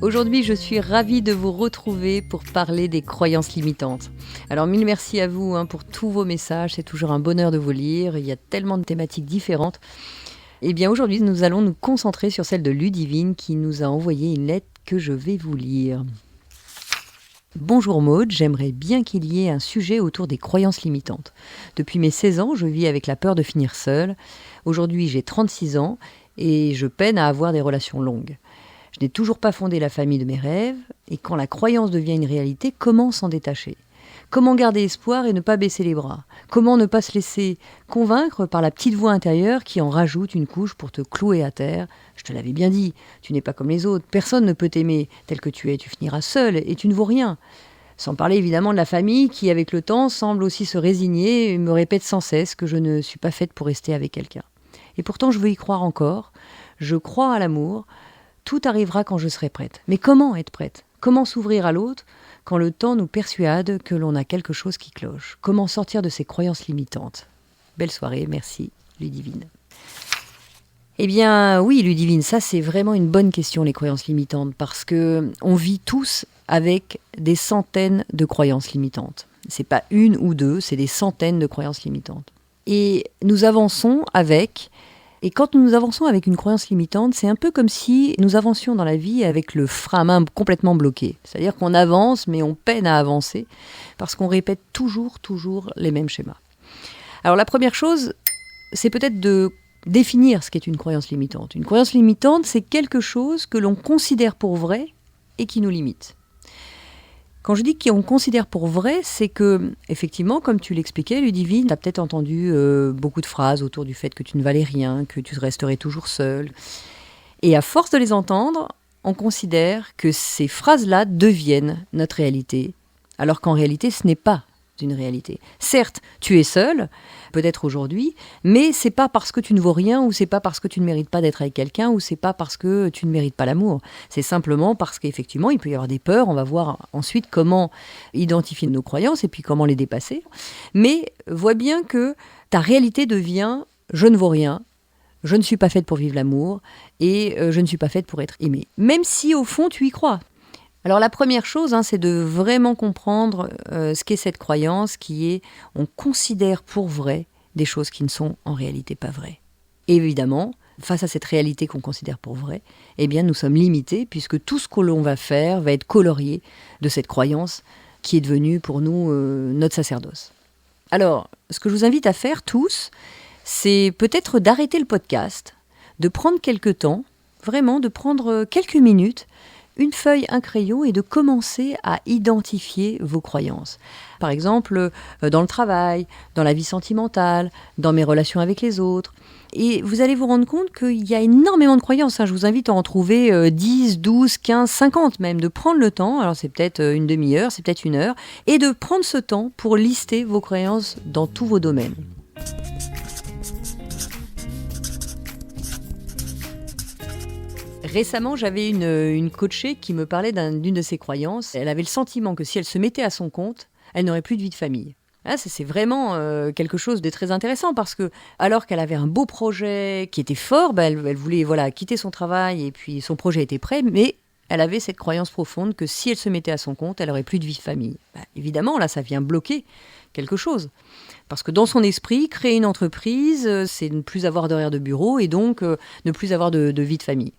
Aujourd'hui, je suis ravie de vous retrouver pour parler des croyances limitantes. Alors, mille merci à vous pour tous vos messages. C'est toujours un bonheur de vous lire. Il y a tellement de thématiques différentes. Eh bien, aujourd'hui, nous allons nous concentrer sur celle de Ludivine qui nous a envoyé une lettre que je vais vous lire. Bonjour Maude, j'aimerais bien qu'il y ait un sujet autour des croyances limitantes. Depuis mes 16 ans, je vis avec la peur de finir seule. Aujourd'hui, j'ai 36 ans et je peine à avoir des relations longues. Je n'ai toujours pas fondé la famille de mes rêves, et quand la croyance devient une réalité, comment s'en détacher ? Comment garder espoir et ne pas baisser les bras ? Comment ne pas se laisser convaincre par la petite voix intérieure qui en rajoute une couche pour te clouer à terre ? Je te l'avais bien dit, tu n'es pas comme les autres, personne ne peut t'aimer tel que tu es, tu finiras seul et tu ne vaux rien. Sans parler évidemment de la famille qui, avec le temps, semble aussi se résigner et me répète sans cesse que je ne suis pas faite pour rester avec quelqu'un. Et pourtant, je veux y croire encore, je crois à l'amour. Tout arrivera quand je serai prête. Mais comment être prête ? Comment s'ouvrir à l'autre quand le temps nous persuade que l'on a quelque chose qui cloche ? Comment sortir de ces croyances limitantes ? Belle soirée, merci Ludivine. Eh bien oui Ludivine, ça c'est vraiment une bonne question, les croyances limitantes, parce que on vit tous avec des centaines de croyances limitantes. C'est pas une ou deux, c'est des centaines de croyances limitantes. Et nous avançons avec... Et quand nous avançons avec une croyance limitante, c'est un peu comme si nous avancions dans la vie avec le frein à main complètement bloqué. C'est-à-dire qu'on avance, mais on peine à avancer, parce qu'on répète toujours les mêmes schémas. Alors la première chose, c'est peut-être de définir ce qu'est une croyance limitante. Une croyance limitante, c'est quelque chose que l'on considère pour vrai et qui nous limite. Quand je dis qu'on considère pour vrai, c'est que, effectivement, comme tu l'expliquais, Ludivine, tu as peut-être entendu beaucoup de phrases autour du fait que tu ne valais rien, que tu resterais toujours seule. Et à force de les entendre, on considère que ces phrases-là deviennent notre réalité, alors qu'en réalité, ce n'est pas une réalité. Certes, tu es seule, peut-être aujourd'hui, mais c'est pas parce que tu ne vaux rien, ou c'est pas parce que tu ne mérites pas d'être avec quelqu'un, ou c'est pas parce que tu ne mérites pas l'amour. C'est simplement parce qu'effectivement, il peut y avoir des peurs. On va voir ensuite comment identifier nos croyances et puis comment les dépasser. Mais vois bien que ta réalité devient « je ne vaux rien », je ne suis pas faite pour vivre l'amour et je ne suis pas faite pour être aimée. Même si au fond tu y crois. Alors la première chose, c'est de vraiment comprendre ce qu'est cette croyance qui est on considère pour vrai des choses qui ne sont en réalité pas vraies. Et évidemment, face à cette réalité qu'on considère pour vraie, eh bien nous sommes limités puisque tout ce que l'on va faire va être colorié de cette croyance qui est devenue pour nous notre sacerdoce. Alors, ce que je vous invite à faire tous, c'est peut-être d'arrêter le podcast, de prendre quelques temps, vraiment de prendre quelques minutes, une feuille, un crayon et de commencer à identifier vos croyances. Par exemple, dans le travail, dans la vie sentimentale, dans mes relations avec les autres. Et vous allez vous rendre compte qu'il y a énormément de croyances. Je vous invite à en trouver 10, 12, 15, 50 même, de prendre le temps. Alors c'est peut-être une demi-heure, c'est peut-être une heure. Et de prendre ce temps pour lister vos croyances dans tous vos domaines. Récemment, j'avais une coachée qui me parlait d'une de ses croyances. Elle avait le sentiment que si elle se mettait à son compte, elle n'aurait plus de vie de famille. Là, c'est vraiment quelque chose de très intéressant parce que, alors qu'elle avait un beau projet qui était fort, elle voulait quitter son travail et puis son projet était prêt, mais elle avait cette croyance profonde que si elle se mettait à son compte, elle n'aurait plus de vie de famille. Évidemment, là, ça vient bloquer quelque chose. Parce que dans son esprit, créer une entreprise, c'est ne plus avoir d'horaire de bureau et donc ne plus avoir de vie de famille.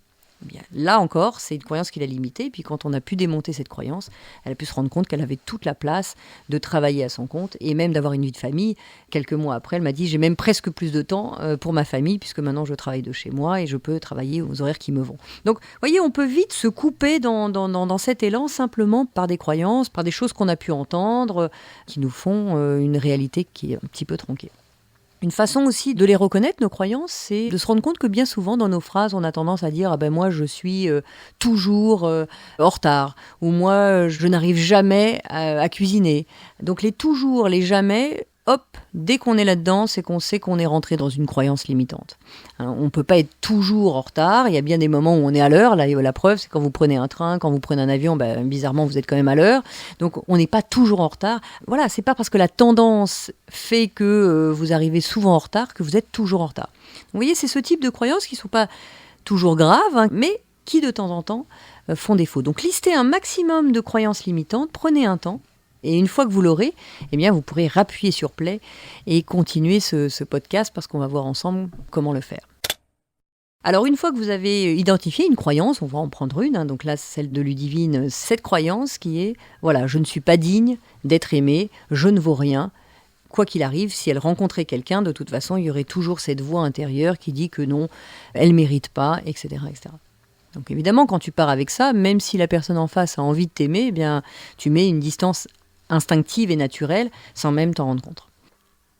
Bien, là encore, c'est une croyance qui l'a limitée. Puis quand on a pu démonter cette croyance, elle a pu se rendre compte qu'elle avait toute la place de travailler à son compte et même d'avoir une vie de famille. Quelques mois après, elle m'a dit « j'ai même presque plus de temps pour ma famille puisque maintenant je travaille de chez moi et je peux travailler aux horaires qui me vont ». Donc, vous voyez, on peut vite se couper dans cet élan simplement par des croyances, par des choses qu'on a pu entendre qui nous font une réalité qui est un petit peu tronquée. Une façon aussi de les reconnaître, nos croyances, c'est de se rendre compte que bien souvent, dans nos phrases, on a tendance à dire « Ah ben moi, je suis toujours en retard » ou « Moi, je n'arrive jamais à cuisiner ». Donc les toujours, les jamais, hop, dès qu'on est là-dedans, c'est qu'on sait qu'on est rentré dans une croyance limitante. Alors, on ne peut pas être toujours en retard. Il y a bien des moments où on est à l'heure. Là, la preuve, c'est quand vous prenez un train, quand vous prenez un avion, bizarrement, vous êtes quand même à l'heure. Donc, on n'est pas toujours en retard. Voilà, c'est pas parce que la tendance fait que vous arrivez souvent en retard que vous êtes toujours en retard. Vous voyez, c'est ce type de croyances qui ne sont pas toujours graves, mais qui de temps en temps font défaut. Donc listez un maximum de croyances limitantes, prenez un temps, et une fois que vous l'aurez, eh bien, vous pourrez rappuyer sur play et continuer ce podcast parce qu'on va voir ensemble comment le faire. Alors une fois que vous avez identifié une croyance, on va en prendre une, donc là celle de Ludivine, cette croyance qui est, voilà, je ne suis pas digne d'être aimée, je ne vaux rien. Quoi qu'il arrive, si elle rencontrait quelqu'un, de toute façon, il y aurait toujours cette voix intérieure qui dit que non, elle ne mérite pas, etc., etc. Donc évidemment, quand tu pars avec ça, même si la personne en face a envie de t'aimer, eh bien, tu mets une distance instinctive et naturelle sans même t'en rendre compte.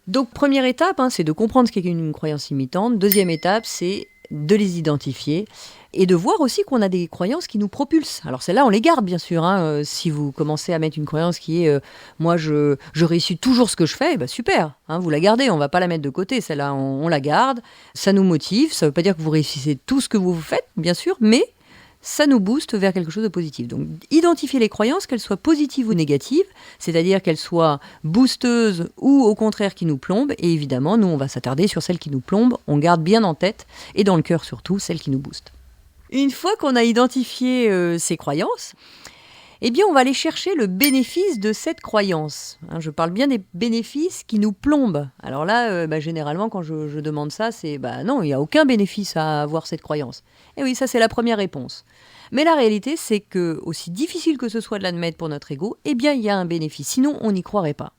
Donc première étape, c'est de comprendre ce qu'est une croyance limitante. Deuxième étape, c'est de les identifier et de voir aussi qu'on a des croyances qui nous propulsent. Alors celles-là, on les garde bien sûr. Si vous commencez à mettre une croyance qui est moi je réussis toujours ce que je fais, super, vous la gardez, on ne va pas la mettre de côté. Celle-là, on la garde, ça nous motive. Ça ne veut pas dire que vous réussissez tout ce que vous faites, bien sûr, mais ça nous booste vers quelque chose de positif. Donc, identifier les croyances, qu'elles soient positives ou négatives, c'est-à-dire qu'elles soient boosteuses ou au contraire qui nous plombent. Et évidemment, nous, on va s'attarder sur celles qui nous plombent. On garde bien en tête, et dans le cœur surtout, celles qui nous boostent. Une fois qu'on a identifié ces croyances, eh bien, on va aller chercher le bénéfice de cette croyance. Je parle bien des bénéfices qui nous plombent. Alors là, généralement, quand je demande ça, c'est non, il n'y a aucun bénéfice à avoir cette croyance. Et oui, ça, c'est la première réponse. Mais la réalité, c'est que, aussi difficile que ce soit de l'admettre pour notre ego, eh bien, il y a un bénéfice. Sinon, on n'y croirait pas.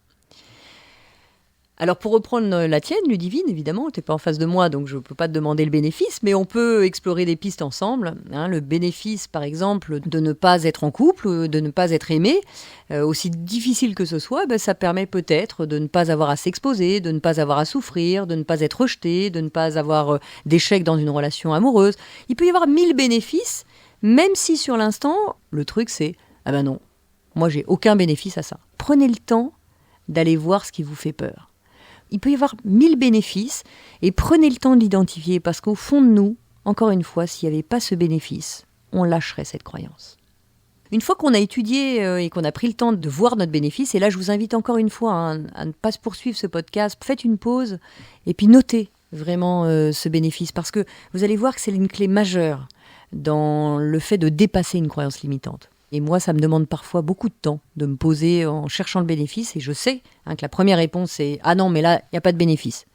Alors, pour reprendre la tienne, Ludivine, évidemment, tu n'es pas en face de moi, donc je ne peux pas te demander le bénéfice, mais on peut explorer des pistes ensemble. Le bénéfice, par exemple, de ne pas être en couple, de ne pas être aimé, aussi difficile que ce soit, ça permet peut-être de ne pas avoir à s'exposer, de ne pas avoir à souffrir, de ne pas être rejeté, de ne pas avoir d'échec dans une relation amoureuse. Il peut y avoir 1000 bénéfices, même si sur l'instant, le truc c'est « Ah ben non, moi j'ai aucun bénéfice à ça ». Prenez le temps d'aller voir ce qui vous fait peur. Il peut y avoir 1000 bénéfices et prenez le temps de l'identifier parce qu'au fond de nous, encore une fois, s'il n'y avait pas ce bénéfice, on lâcherait cette croyance. Une fois qu'on a étudié et qu'on a pris le temps de voir notre bénéfice, et là je vous invite encore une fois à ne pas se poursuivre ce podcast, faites une pause et puis notez vraiment ce bénéfice parce que vous allez voir que c'est une clé majeure dans le fait de dépasser une croyance limitante. Et moi, ça me demande parfois beaucoup de temps de me poser en cherchant le bénéfice. Et je sais que la première réponse est « Ah non, mais là, il n'y a pas de bénéfice ».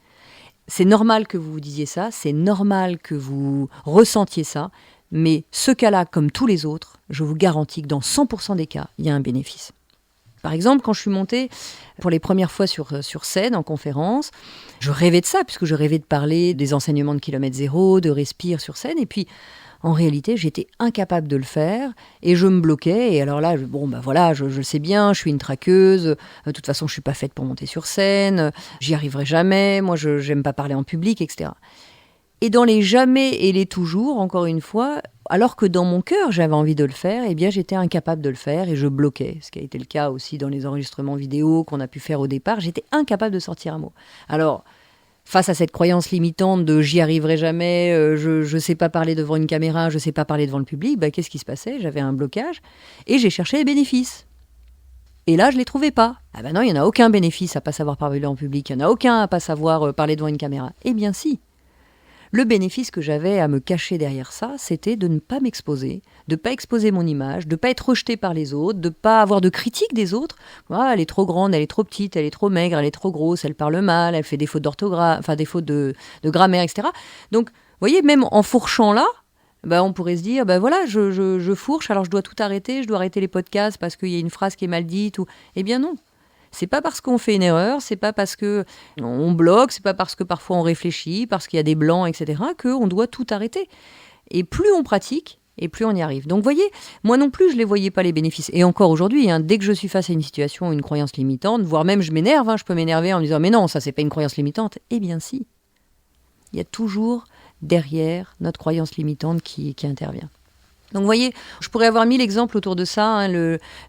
C'est normal que vous vous disiez ça, c'est normal que vous ressentiez ça. Mais ce cas-là, comme tous les autres, je vous garantis que dans 100% des cas, il y a un bénéfice. Par exemple, quand je suis montée pour les premières fois sur scène, en conférence, je rêvais de ça, puisque je rêvais de parler des enseignements de kilomètre zéro, de Respire sur scène. Et puis, en réalité, j'étais incapable de le faire et je me bloquais. Et alors là, je le sais bien, je suis une traqueuse. De toute façon, je suis pas faite pour monter sur scène. J'y arriverai jamais. Moi, je n'aime pas parler en public, etc. Et dans les jamais et les toujours, encore une fois, alors que dans mon cœur, j'avais envie de le faire, eh bien, j'étais incapable de le faire et je bloquais. Ce qui a été le cas aussi dans les enregistrements vidéo qu'on a pu faire au départ. J'étais incapable de sortir un mot. Alors, face à cette croyance limitante de « j'y arriverai jamais, je ne sais pas parler devant une caméra, je ne sais pas parler devant le public », qu'est-ce qui se passait ? J'avais un blocage et j'ai cherché les bénéfices. Et là, je ne les trouvais pas. Ah non, il n'y en a aucun bénéfice à ne pas savoir parler en public, il n'y en a aucun à ne pas savoir parler devant une caméra. Eh bien si. Le bénéfice que j'avais à me cacher derrière ça, c'était de ne pas m'exposer, de ne pas exposer mon image, de ne pas être rejetée par les autres, de ne pas avoir de critique des autres. Elle est trop grande, elle est trop petite, elle est trop maigre, elle est trop grosse, elle parle mal, elle fait des fautes d'orthographe, des fautes de grammaire, etc. Donc, vous voyez, même en fourchant là, on pourrait se dire, je fourche, alors je dois tout arrêter, je dois arrêter les podcasts parce qu'il y a une phrase qui est mal dite. Eh bien non. C'est pas parce qu'on fait une erreur, c'est pas parce qu'on bloque, c'est pas parce que parfois on réfléchit, parce qu'il y a des blancs, etc., qu'on doit tout arrêter. Et plus on pratique, et plus on y arrive. Donc, vous voyez, moi non plus, je ne les voyais pas les bénéfices. Et encore aujourd'hui, dès que je suis face à une situation, une croyance limitante, voire même je m'énerve, je peux m'énerver en me disant « Mais non, ça, c'est pas une croyance limitante. » Eh bien, si. Il y a toujours derrière notre croyance limitante qui intervient. Donc, vous voyez, je pourrais avoir 1000 exemples autour de ça.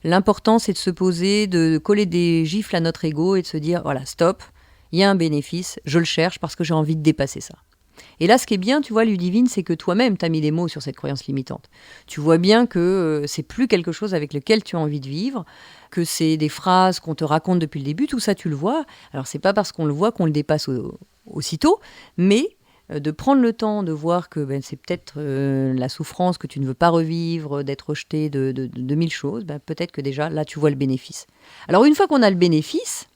L'important, c'est de se poser, de coller des gifles à notre ego et de se dire, voilà, stop, il y a un bénéfice, je le cherche parce que j'ai envie de dépasser ça. Et là, ce qui est bien, tu vois, Ludivine, c'est que toi-même, tu as mis des mots sur cette croyance limitante. Tu vois bien que c'est plus quelque chose avec lequel tu as envie de vivre, que c'est des phrases qu'on te raconte depuis le début, tout ça, tu le vois. Alors, c'est pas parce qu'on le voit qu'on le dépasse aussitôt, mais de prendre le temps de voir que c'est peut-être la souffrance que tu ne veux pas revivre, d'être rejeté de mille choses, peut-être que déjà, là, tu vois le bénéfice. Alors, une fois qu'on a le bénéfice,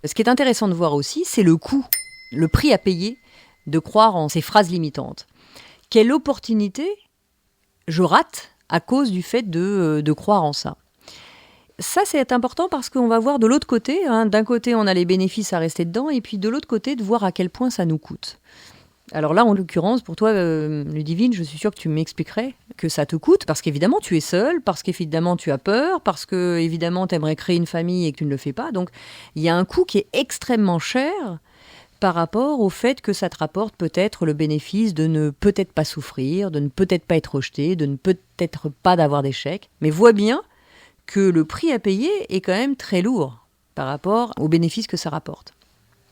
ce qui est intéressant de voir aussi, c'est le coût, le prix à payer de croire en ces phrases limitantes. Quelle opportunité je rate à cause du fait de croire en ça. Ça, c'est important parce qu'on va voir de l'autre côté. D'un côté, on a les bénéfices à rester dedans, et puis de l'autre côté, de voir à quel point ça nous coûte. Alors là, en l'occurrence, pour toi, Ludivine, je suis sûre que tu m'expliquerais que ça te coûte, parce qu'évidemment, tu es seule, parce qu'évidemment, tu as peur, parce qu'évidemment, tu aimerais créer une famille et que tu ne le fais pas. Donc, il y a un coût qui est extrêmement cher par rapport au fait que ça te rapporte peut-être le bénéfice de ne peut-être pas souffrir, de ne peut-être pas être rejeté, de ne peut-être pas d'avoir d'échec. Mais vois bien que le prix à payer est quand même très lourd par rapport aux bénéfices que ça rapporte.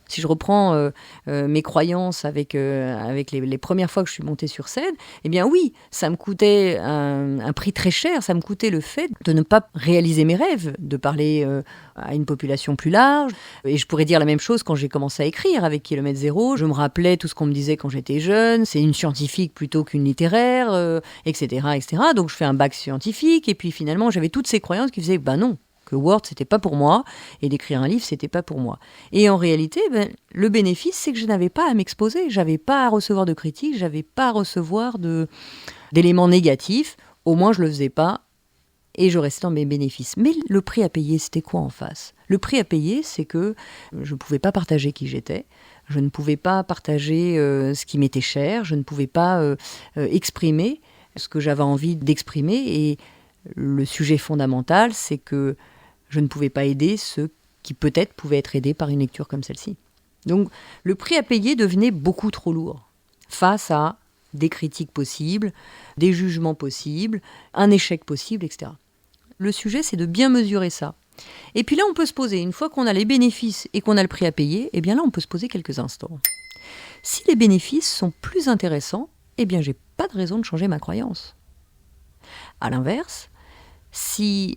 Si je reprends mes croyances avec les premières fois que je suis montée sur scène, eh bien oui, ça me coûtait un prix très cher, ça me coûtait le fait de ne pas réaliser mes rêves, de parler à une population plus large. Et je pourrais dire la même chose quand j'ai commencé à écrire avec Kilomètre Zéro. Je me rappelais tout ce qu'on me disait quand j'étais jeune, c'est une scientifique plutôt qu'une littéraire, etc., etc. Donc je fais un bac scientifique, et puis finalement j'avais toutes ces croyances qui faisaient non, que Word, c'était pas pour moi, et d'écrire un livre, c'était pas pour moi. Et en réalité, le bénéfice, c'est que je n'avais pas à m'exposer, j'avais pas à recevoir de critiques, j'avais pas à recevoir d'éléments négatifs, au moins je le faisais pas, et je restais dans mes bénéfices. Mais le prix à payer, c'était quoi en face ? Le prix à payer, c'est que je ne pouvais pas partager qui j'étais, je ne pouvais pas partager ce qui m'était cher, je ne pouvais pas exprimer ce que j'avais envie d'exprimer, et le sujet fondamental, c'est que je ne pouvais pas aider ceux qui peut-être pouvaient être aidés par une lecture comme celle-ci. Donc le prix à payer devenait beaucoup trop lourd face à des critiques possibles, des jugements possibles, un échec possible, etc. Le sujet, c'est de bien mesurer ça. Et puis là, on peut se poser, une fois qu'on a les bénéfices et qu'on a le prix à payer, eh bien là, on peut se poser quelques instants. Si les bénéfices sont plus intéressants, eh bien j'ai pas de raison de changer ma croyance. À l'inverse, si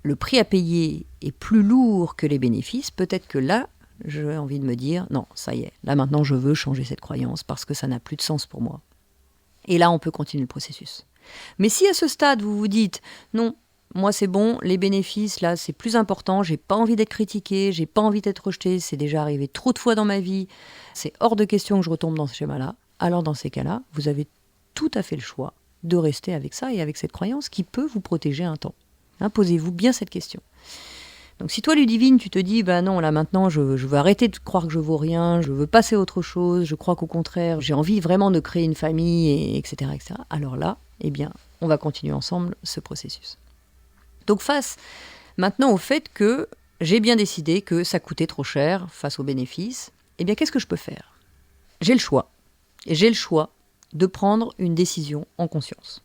le prix à payer est plus lourd que les bénéfices, peut-être que là, j'ai envie de me dire, non, ça y est, là maintenant je veux changer cette croyance parce que ça n'a plus de sens pour moi. Et là, on peut continuer le processus. Mais si à ce stade, vous vous dites, non, moi c'est bon, les bénéfices, là, c'est plus important, j'ai pas envie d'être critiqué, j'ai pas envie d'être rejeté, c'est déjà arrivé trop de fois dans ma vie, c'est hors de question que je retombe dans ce schéma-là, alors dans ces cas-là, vous avez tout à fait le choix de rester avec ça et avec cette croyance qui peut vous protéger un temps. Posez-vous bien cette question. Donc si toi, Ludivine, tu te dis, non, là maintenant, je veux arrêter de croire que je vaux rien, je veux passer à autre chose, je crois qu'au contraire, j'ai envie vraiment de créer une famille, etc., etc., alors là, eh bien, on va continuer ensemble ce processus. Donc face maintenant au fait que j'ai bien décidé que ça coûtait trop cher face aux bénéfices, eh bien, qu'est-ce que je peux faire ? J'ai le choix. Et j'ai le choix de prendre une décision en conscience.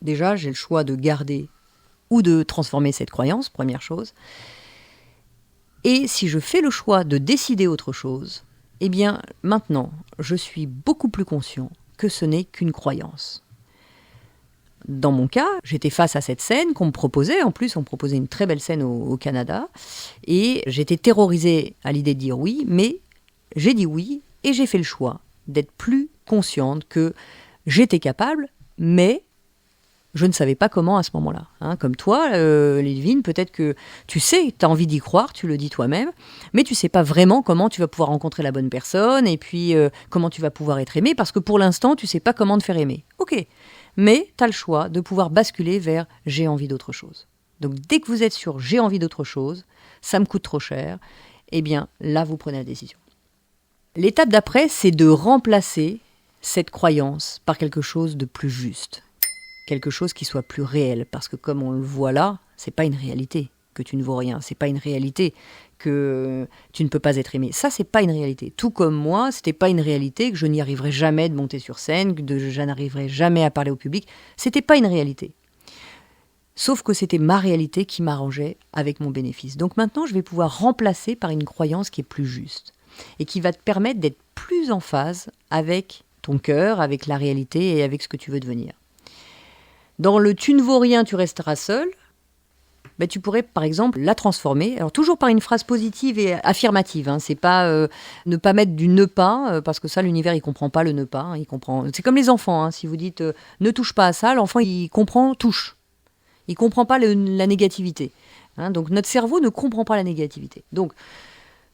Déjà, j'ai le choix de garder ou de transformer cette croyance, première chose. Et si je fais le choix de décider autre chose, eh bien, maintenant, je suis beaucoup plus conscient que ce n'est qu'une croyance. Dans mon cas, j'étais face à cette scène qu'on me proposait. En plus, on me proposait une très belle scène au Canada. Et j'étais terrorisée à l'idée de dire oui, mais j'ai dit oui et j'ai fait le choix d'être plus consciente que j'étais capable, mais je ne savais pas comment à ce moment-là. Comme toi, Ludivine, peut-être que tu sais, tu as envie d'y croire, tu le dis toi-même, mais tu ne sais pas vraiment comment tu vas pouvoir rencontrer la bonne personne et puis comment tu vas pouvoir être aimé, parce que pour l'instant, tu ne sais pas comment te faire aimer. Ok, mais tu as le choix de pouvoir basculer vers « j'ai envie d'autre chose ». Donc dès que vous êtes sur « j'ai envie d'autre chose », ça me coûte trop cher, eh bien là, vous prenez la décision. L'étape d'après, c'est de remplacer cette croyance par quelque chose de plus juste. Quelque chose qui soit plus réel, parce que comme on le voit là, c'est pas une réalité que tu ne vaux rien, c'est pas une réalité que tu ne peux pas être aimé. Ça, c'est pas une réalité. Tout comme moi, c'était pas une réalité que je n'y arriverais jamais de monter sur scène, que je n'arriverais jamais à parler au public. C'était pas une réalité. Sauf que c'était ma réalité qui m'arrangeait avec mon bénéfice. Donc maintenant, je vais pouvoir remplacer par une croyance qui est plus juste et qui va te permettre d'être plus en phase avec ton cœur, avec la réalité et avec ce que tu veux devenir. Dans le « tu ne vaux rien, tu resteras seul », tu pourrais par exemple la transformer, alors toujours par une phrase positive et affirmative, hein. C'est pas ne pas mettre du ne pas, parce que ça l'univers il comprend pas le ne pas, hein. Il comprend. C'est comme les enfants, hein. Si vous dites ne touche pas à ça, l'enfant il comprend touche, il comprend pas la négativité, hein. Donc notre cerveau ne comprend pas la négativité. Donc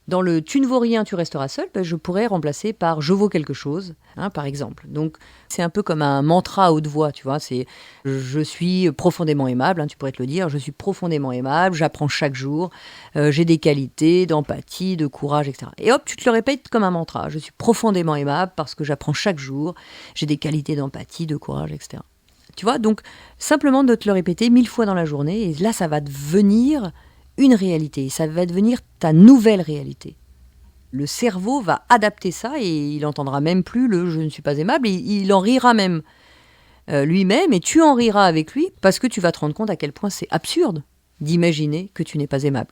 dans le tu ne vaux rien, tu resteras seul, je pourrais remplacer par je vaux quelque chose, hein, par exemple. Donc c'est un peu comme un mantra à haute voix, tu vois. C'est je suis profondément aimable, hein, tu pourrais te le dire. Je suis profondément aimable, j'apprends chaque jour, j'ai des qualités d'empathie, de courage, etc. Et hop, tu te le répètes comme un mantra. Je suis profondément aimable parce que j'apprends chaque jour, j'ai des qualités d'empathie, de courage, etc. Tu vois, donc simplement de te le répéter 1000 fois dans la journée, et là ça va devenir une réalité, ça va devenir ta nouvelle réalité. Le cerveau va adapter ça et il n'entendra même plus le « je ne suis pas aimable », il en rira même lui-même, et tu en riras avec lui parce que tu vas te rendre compte à quel point c'est absurde d'imaginer que tu n'es pas aimable.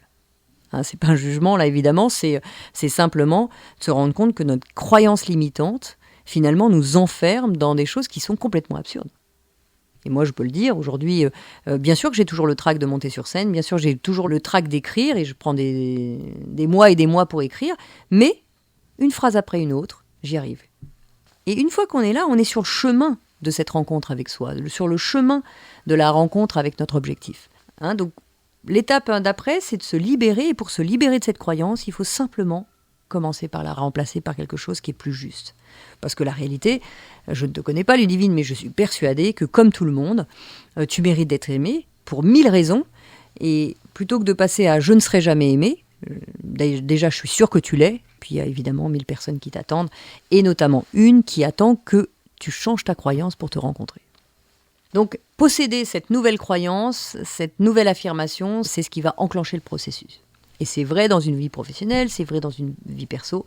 Hein, c'est pas un jugement là évidemment, c'est simplement de se rendre compte que notre croyance limitante finalement nous enferme dans des choses qui sont complètement absurdes. Et moi, je peux le dire, aujourd'hui, bien sûr que j'ai toujours le trac de monter sur scène, bien sûr j'ai toujours le trac d'écrire, et je prends des mois et des mois pour écrire, mais une phrase après une autre, j'y arrive. Et une fois qu'on est là, on est sur le chemin de cette rencontre avec soi, sur le chemin de la rencontre avec notre objectif. Hein, donc, l'étape d'après, c'est de se libérer, et pour se libérer de cette croyance, il faut simplement commencer par la remplacer par quelque chose qui est plus juste. Parce que la réalité, je ne te connais pas Ludivine, mais je suis persuadée que comme tout le monde, tu mérites d'être aimé pour 1000 raisons. Et plutôt que de passer à « je ne serai jamais aimé », déjà je suis sûre que tu l'es, puis il y a évidemment 1000 personnes qui t'attendent, et notamment une qui attend que tu changes ta croyance pour te rencontrer. Donc posséder cette nouvelle croyance, cette nouvelle affirmation, c'est ce qui va enclencher le processus. Et c'est vrai dans une vie professionnelle, c'est vrai dans une vie perso.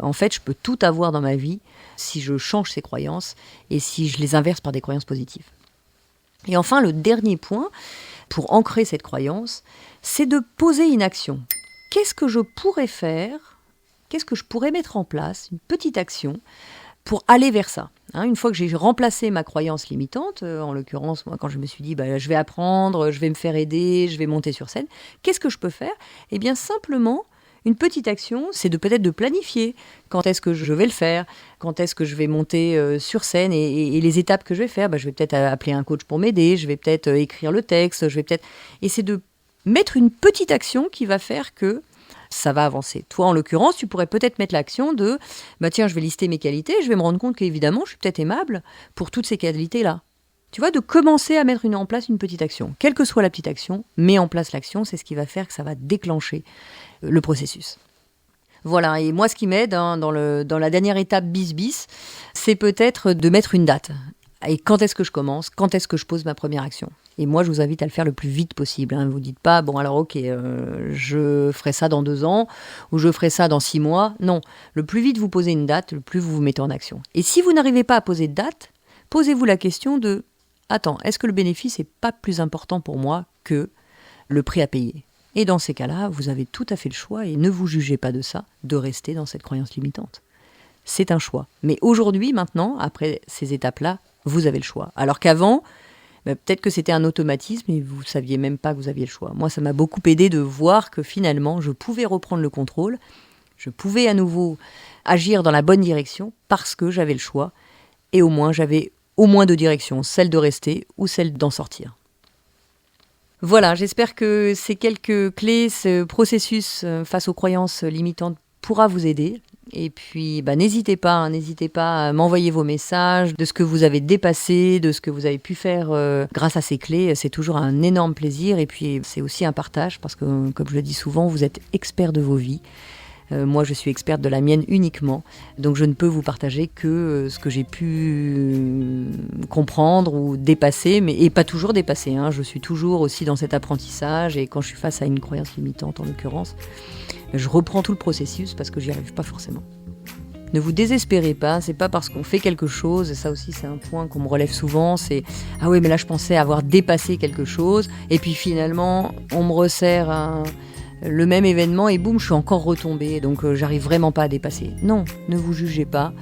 En fait, je peux tout avoir dans ma vie si je change ces croyances et si je les inverse par des croyances positives. Et enfin, le dernier point, pour ancrer cette croyance, c'est de poser une action. Qu'est-ce que je pourrais faire ? Qu'est-ce que je pourrais mettre en place ? Une petite action pour aller vers ça. Hein, une fois que j'ai remplacé ma croyance limitante, en l'occurrence, moi, quand je me suis dit je vais apprendre, je vais me faire aider, je vais monter sur scène, qu'est-ce que je peux faire ? Eh bien, simplement, une petite action, c'est peut-être de planifier quand est-ce que je vais le faire, quand est-ce que je vais monter sur scène et les étapes que je vais faire. Je vais peut-être appeler un coach pour m'aider, je vais peut-être écrire le texte, et c'est de mettre une petite action qui va faire que ça va avancer. Toi, en l'occurrence, tu pourrais peut-être mettre l'action de tiens, je vais lister mes qualités, je vais me rendre compte qu'évidemment, je suis peut-être aimable pour toutes ces qualités-là. Tu vois, de commencer à mettre en place une petite action. Quelle que soit la petite action, mets en place l'action, c'est ce qui va faire que ça va déclencher le processus. Voilà, et moi, ce qui m'aide dans la dernière étape bis, c'est peut-être de mettre une date. Et quand est-ce que je commence ? Quand est-ce que je pose ma première action ? Et moi, je vous invite à le faire le plus vite possible. Ne vous dites pas, je ferai ça dans 2 ans, ou je ferai ça dans 6 mois. Non, le plus vite vous posez une date, le plus vous vous mettez en action. Et si vous n'arrivez pas à poser de date, posez-vous la question de « Attends, est-ce que le bénéfice n'est pas plus important pour moi que le prix à payer ?» Et dans ces cas-là, vous avez tout à fait le choix, et ne vous jugez pas de ça, de rester dans cette croyance limitante. C'est un choix. Mais aujourd'hui, maintenant, après ces étapes-là, vous avez le choix. Alors qu'avant, peut-être que c'était un automatisme et vous ne saviez même pas que vous aviez le choix. Moi, ça m'a beaucoup aidé de voir que finalement, je pouvais reprendre le contrôle, je pouvais à nouveau agir dans la bonne direction parce que j'avais le choix. Et au moins, j'avais au moins 2 directions, celle de rester ou celle d'en sortir. Voilà, j'espère que ces quelques clés, ce processus face aux croyances limitantes pourra vous aider. Et puis, n'hésitez pas à m'envoyer vos messages de ce que vous avez dépassé, de ce que vous avez pu faire grâce à ces clés. C'est toujours un énorme plaisir et puis c'est aussi un partage parce que, comme je le dis souvent, vous êtes expert de vos vies. Moi, je suis experte de la mienne uniquement, donc je ne peux vous partager que ce que j'ai pu comprendre ou dépasser, et pas toujours dépasser. Je suis toujours aussi dans cet apprentissage et quand je suis face à une croyance limitante, en l'occurrence, je reprends tout le processus parce que j'y arrive pas forcément. Ne vous désespérez pas, c'est pas parce qu'on fait quelque chose, et ça aussi c'est un point qu'on me relève souvent, c'est « Ah oui, mais là je pensais avoir dépassé quelque chose, et puis finalement on me resserre le même événement et boum, je suis encore retombée, donc j'arrive vraiment pas à dépasser. Non, ne vous jugez pas.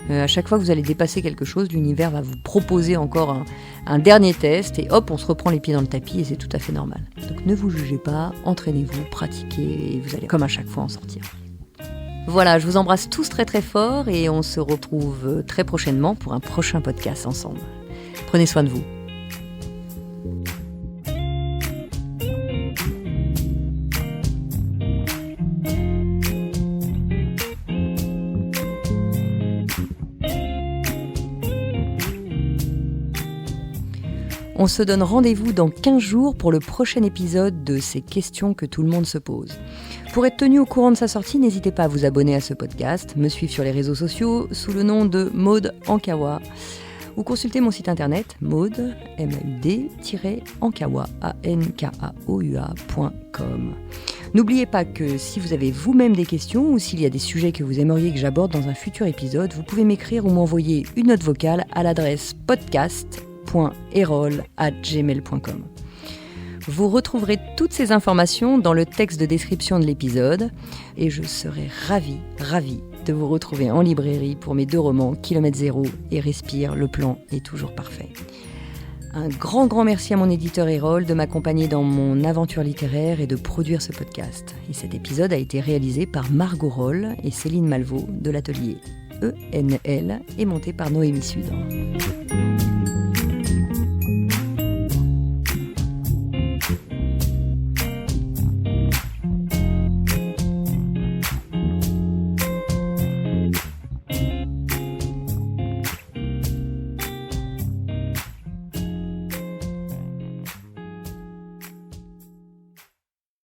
À chaque fois que vous allez dépasser quelque chose, l'univers va vous proposer encore un dernier test et hop, on se reprend les pieds dans le tapis et c'est tout à fait normal. Donc ne vous jugez pas, entraînez-vous, pratiquez et vous allez comme à chaque fois en sortir. Voilà, je vous embrasse tous très très fort et on se retrouve très prochainement pour un prochain podcast ensemble. Prenez soin de vous. On se donne rendez-vous dans 15 jours pour le prochain épisode de ces questions que tout le monde se pose. Pour être tenu au courant de sa sortie, n'hésitez pas à vous abonner à ce podcast, me suivre sur les réseaux sociaux sous le nom de Maud Ankawa ou consulter mon site internet maud, MAUD-ankawa, ANKAOUA.com. N'oubliez pas que si vous avez vous-même des questions ou s'il y a des sujets que vous aimeriez que j'aborde dans un futur épisode, vous pouvez m'écrire ou m'envoyer une note vocale à l'adresse podcast.erol@gmail.com. Vous retrouverez toutes ces informations dans le texte de description de l'épisode et je serai ravie de vous retrouver en librairie pour mes 2 romans Kilomètre Zéro et Respire, le plan est toujours parfait. Un grand merci à mon éditeur Erol de m'accompagner dans mon aventure littéraire et de produire ce podcast. Et cet épisode a été réalisé par Margot Roll et Céline Malvaux de l'atelier ENL et monté par Noémie Sudre.